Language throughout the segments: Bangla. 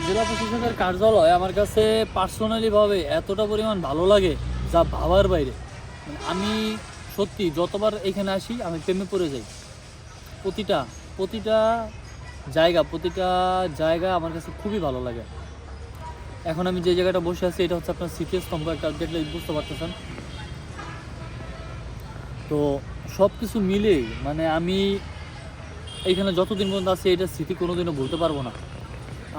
জেলা প্রশাসকের কার্যালয় আমার কাছে পার্সোনালিভাবে এতটা পরিমাণ ভালো লাগে যা ভাবার বাইরে। আমি সত্যি যতবার এখানে আসি আমি প্রেমে পড়ে যাই। প্রতিটা প্রতিটা প্রতিটা জায়গা আমার কাছে খুবই ভালো লাগে। এখন আমি যে জায়গাটা বসে আছি এটা হচ্ছে আপনার স্মৃতিস্তম্ভ, একটা দেখলে বুঝতে পারতেছেন। তো সব কিছু মিলেই আমি এইখানে যতদিন পর্যন্ত আছি এটা স্মৃতি কোনোদিনও ভুলতে পারবো না।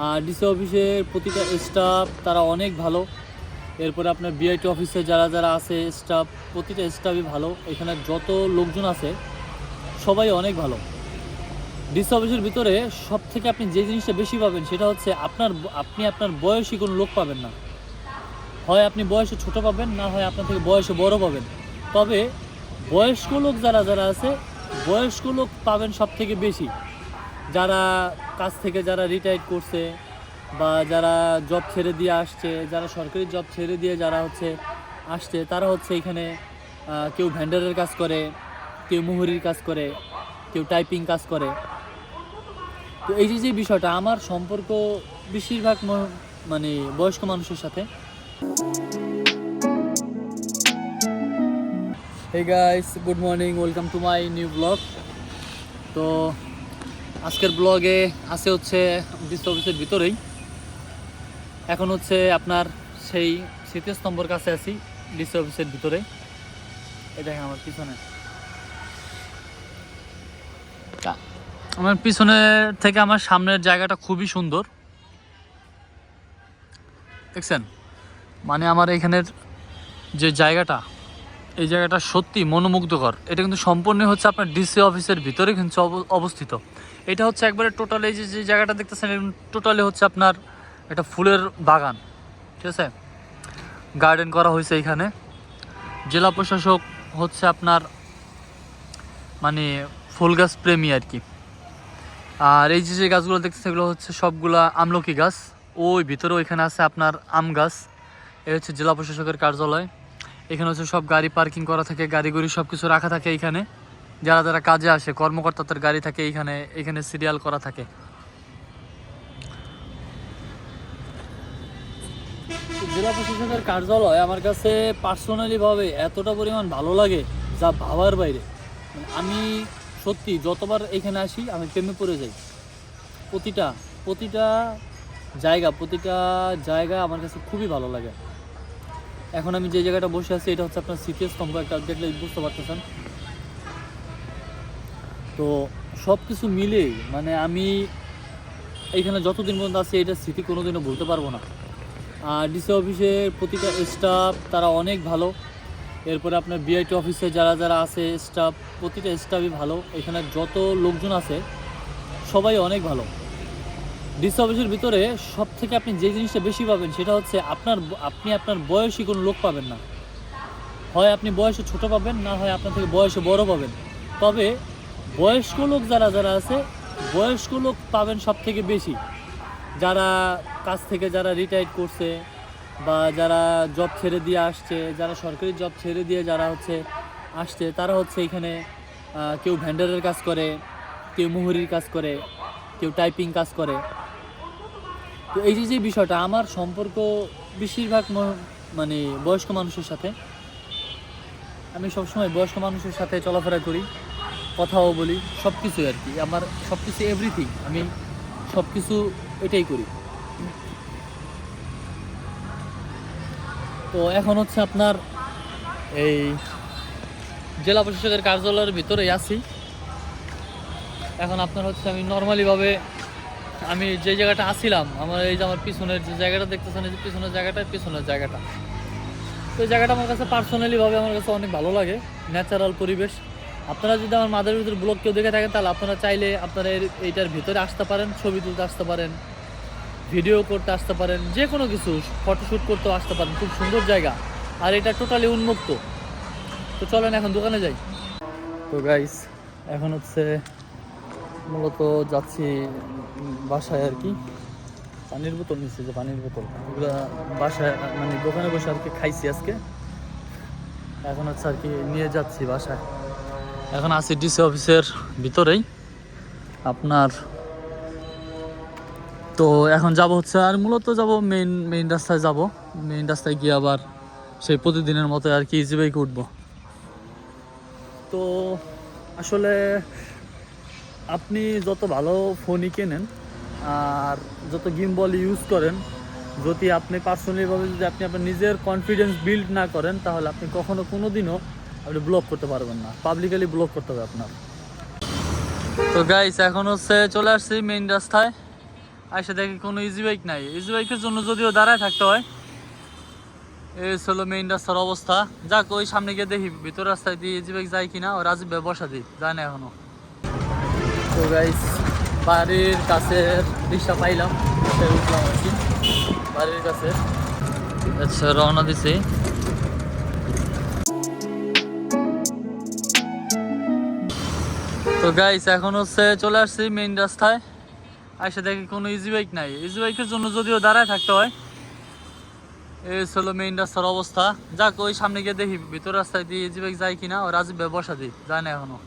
আর ডিসি অফিসের প্রতিটা স্টাফ তারা অনেক ভালো। এরপরে আপনার বিআইটি অফিসে যারা যারা আছে স্টাফ, প্রতিটা স্টাফই ভালো। এখানে যত লোকজন আছে সবাই অনেক ভালো। ডিসি অফিসের ভিতরে সব থেকে আপনি যে জিনিসটা বেশি পাবেন সেটা হচ্ছে আপনি আপনার বয়সী কোনো লোক পাবেন না। হয় আপনি বয়সে ছোট পাবেন, না হয় আপনার থেকে বয়সে বড় পাবেন। তবে বয়স্ক লোক যারা যারা আছে, বয়স্ক লোক পাবেন সব থেকে বেশি। যারা কাজ থেকে যারা রিটায়ার্ড করছে বা যারা জব ছেড়ে দিয়ে আসছে, যারা সরকারি জব ছেড়ে দিয়ে যারা আসছে, তারা এখানে কেউ ভেন্ডারের কাজ করে, কেউ মুহুরির কাজ করে, কেউ টাইপিং কাজ করে। তো এই যে বিষয়টা আমার সম্পর্ক বেশিরভাগ বয়স্ক মানুষের সাথে। Hey guys, good morning, welcome to my new blog. তো আজকের ব্লগে আছে ডিসি অফিসের ভিতরেই। এখন আপনার সেই স্মৃতিস্তম্ভর কাছে আছি ডিসি অফিসের ভিতরে। এই দেখেন আমার পিছনে, আমার পিছনে থেকে আমার সামনের জায়গাটা খুবই সুন্দর, দেখছেন? আমার এখানের যে জায়গাটা, এই জায়গাটা সত্যি মনোমুগ্ধকর। এটা কিন্তু সম্পূর্ণ আপনার ডিসি অফিসের ভিতরে কিন্তু অবস্থিত। এটা একবারে টোটালি যে জায়গাটা দেখতেছেন টোটালি আপনার একটা ফুলের বাগান, ঠিক আছে? গার্ডেন করা হয়েছে এখানে। জেলা প্রশাসক আপনার ফুল গাছ প্রেমী আর কি। আর এই যে গাছগুলো দেখতেছে এগুলো সবগুলা আমলকি গাছ। ওই ভিতরে ওইখানে আছে আপনার আম গাছ। এই জেলা প্রশাসকের কার্যালয়। এখানে সব গাড়ি পার্কিং করা থাকে, গাড়ি সব কিছু রাখা থাকে এখানে। যারা যারা কাজে আসে কর্মকর্তাদের গাড়ি থাকে এখানে সিরিয়াল করা থাকে। জেলা প্রশাসকের কার্যালয় আমার কাছে পার্সোনালিভাবে এতটা পরিমাণ ভালো লাগে যা ভাবার বাইরে। আমি সত্যি যতবার এখানে আসি আমি প্রেমে পড়ে যাই। প্রতিটা প্রতিটা প্রতিটা জায়গা আমার কাছে খুবই ভালো লাগে। এখন আমি যে জায়গাটা বসে আছি এটা হচ্ছে আপনার স্মৃতিস্তম্ভ, একটা দেখলে বুঝতে পারতেছেন। তো সব কিছু মিলেই আমি এইখানে যতদিন পর্যন্ত আছি এটা স্মৃতি কোনোদিনও ভুলতে পারবো না। আর ডিসি অফিসের প্রতিটা স্টাফ তারা অনেক ভালো। এরপরে আপনার বিআইটি অফিসে যারা যারা আছে স্টাফ, প্রতিটা স্টাফই ভালো। এখানে যত লোকজন আছে সবাই অনেক ভালো। ডিসি অফিসের ভিতরে সব থেকে আপনি যে জিনিসটা বেশি পাবেন সেটা হচ্ছে আপনি আপনার বয়সী কোনো লোক পাবেন না। হয় আপনি বয়সে ছোট পাবেন, না হয় আপনার থেকে বয়সে বড় পাবেন। তবে বয়স্ক লোক যারা যারা আছে, বয়স্ক লোক পাবেন সব থেকে বেশি। যারা কাজ থেকে যারা রিটায়ার্ড করছে বা যারা জব ছেড়ে দিয়ে আসছে, যারা সরকারি জব ছেড়ে দিয়ে যারা আসছে, তারা এখানে কেউ ভেন্ডারের কাজ করে, কেউ মুহুরির কাজ করে, কেউ টাইপিং কাজ করে। তো এই যে বিষয়টা আমার সম্পর্ক বেশিরভাগ বয়স্ক মানুষের সাথে। আমি সবসময় বয়স্ক মানুষের সাথে চলাফেরা করি, কথাও বলি, সব কিছুই আর কি। আমার সব কিছু এভরিথিং, আমি সব কিছু এটাই করি। তো এখন আপনার এই জেলা প্রশাসকের কার্যালয়ের ভিতরেই আছি। এখন আপনার আমি নর্মালিভাবে আমি যে জায়গাটা আসছিলাম, এই যে আমার পিছনের যে জায়গাটা দেখতেছেন, এই যে পিছনের জায়গাটা, তো এই জায়গাটা আমার কাছে পার্সোনালিভাবে আমার কাছে অনেক ভালো লাগে। ন্যাচারাল পরিবেশ। আপনারা যদি আমার মাদার ভিতর ব্লগ কেউ দেখে থাকেন তাহলে আপনারা চাইলে আপনারা এইটার ভিতরে আসতে পারেন, ছবি তুলতে আসতে পারেন, ভিডিও করতে আসতে পারেন, যে কোনো কিছু ফটোশ্যুট করতেও আসতে পারেন। খুব সুন্দর জায়গা, আর এটা টোটালি উন্মুক্ত। তো চলেন এখন দোকানে যাই। তো গাইস, এখন মূলত যাচ্ছি বাসায় আর কি। পানির বোতল নিচ্ছে, যে পানির বোতল এগুলো বাসায় দোকানে বসে আর কি খাইছি আজকে। এখন আর কি নিয়ে যাচ্ছি বাসায়। এখন আছি ডিসি অফিসের ভিতরেই আপনার। তো এখন যাব হচ্ছে আর মূলত যাব মেইন রাস্তায় যাব। মেইন রাস্তায় গিয়ে আবার সেই প্রতিদিনের মতো আর কি ইজি বাইকে উঠবো। তো আসলে আপনি যত ভালো ফোনই কেনেন আর যত গিম্বল ইউজ করেন, যদি আপনি পার্সোনালিভাবে যদি আপনি আপনার নিজের কনফিডেন্স বিল্ড না করেন, তাহলে আপনি কখনো কোনো দিনও আপনি ব্লগ করতে পারবেন না। পাবলিকালি ব্লগ করতে হবে আপনার। তো গাইস এখন হচ্ছে চলে আসছি মেইন রাস্তায়। আইসা দেখি কোনো ইজি বাইক নাই। ইজি বাইকের জন্য যদিও দাঁড়ায় থাকতে হয়। এই হলো মেইন রাস্তার অবস্থা। যাক, ওই সামনে গিয়ে দেখি ভিতর রাস্তায় দিয়ে ইজি বাইক যায় কিনা। ও রাজীব ভাই বসা দিই, যায় না এখনো। তো গাইস বাড়ির কাছে রিক্সা পাইলাম, রিক্সায় উঠলাম আর কি বাড়ির কাছে। আচ্ছা, রওনা দিছি। তো গাইস এখন হচ্ছে চলে আসছি মেইন রাস্তায়। আইসা দেখি কোনো ইজি বাইক নাই। ইজি বাইকের জন্য যদিও দাঁড়ায় থাকতে হয়। এই হলো মেইন রাস্তার অবস্থা। যাক, ওই সামনে গিয়ে দেখি ভিতর রাস্তায় দিয়ে ইজি বাইক যায় কিনা। ও রাজীব ভাই বসা দিই, যায় না এখনো।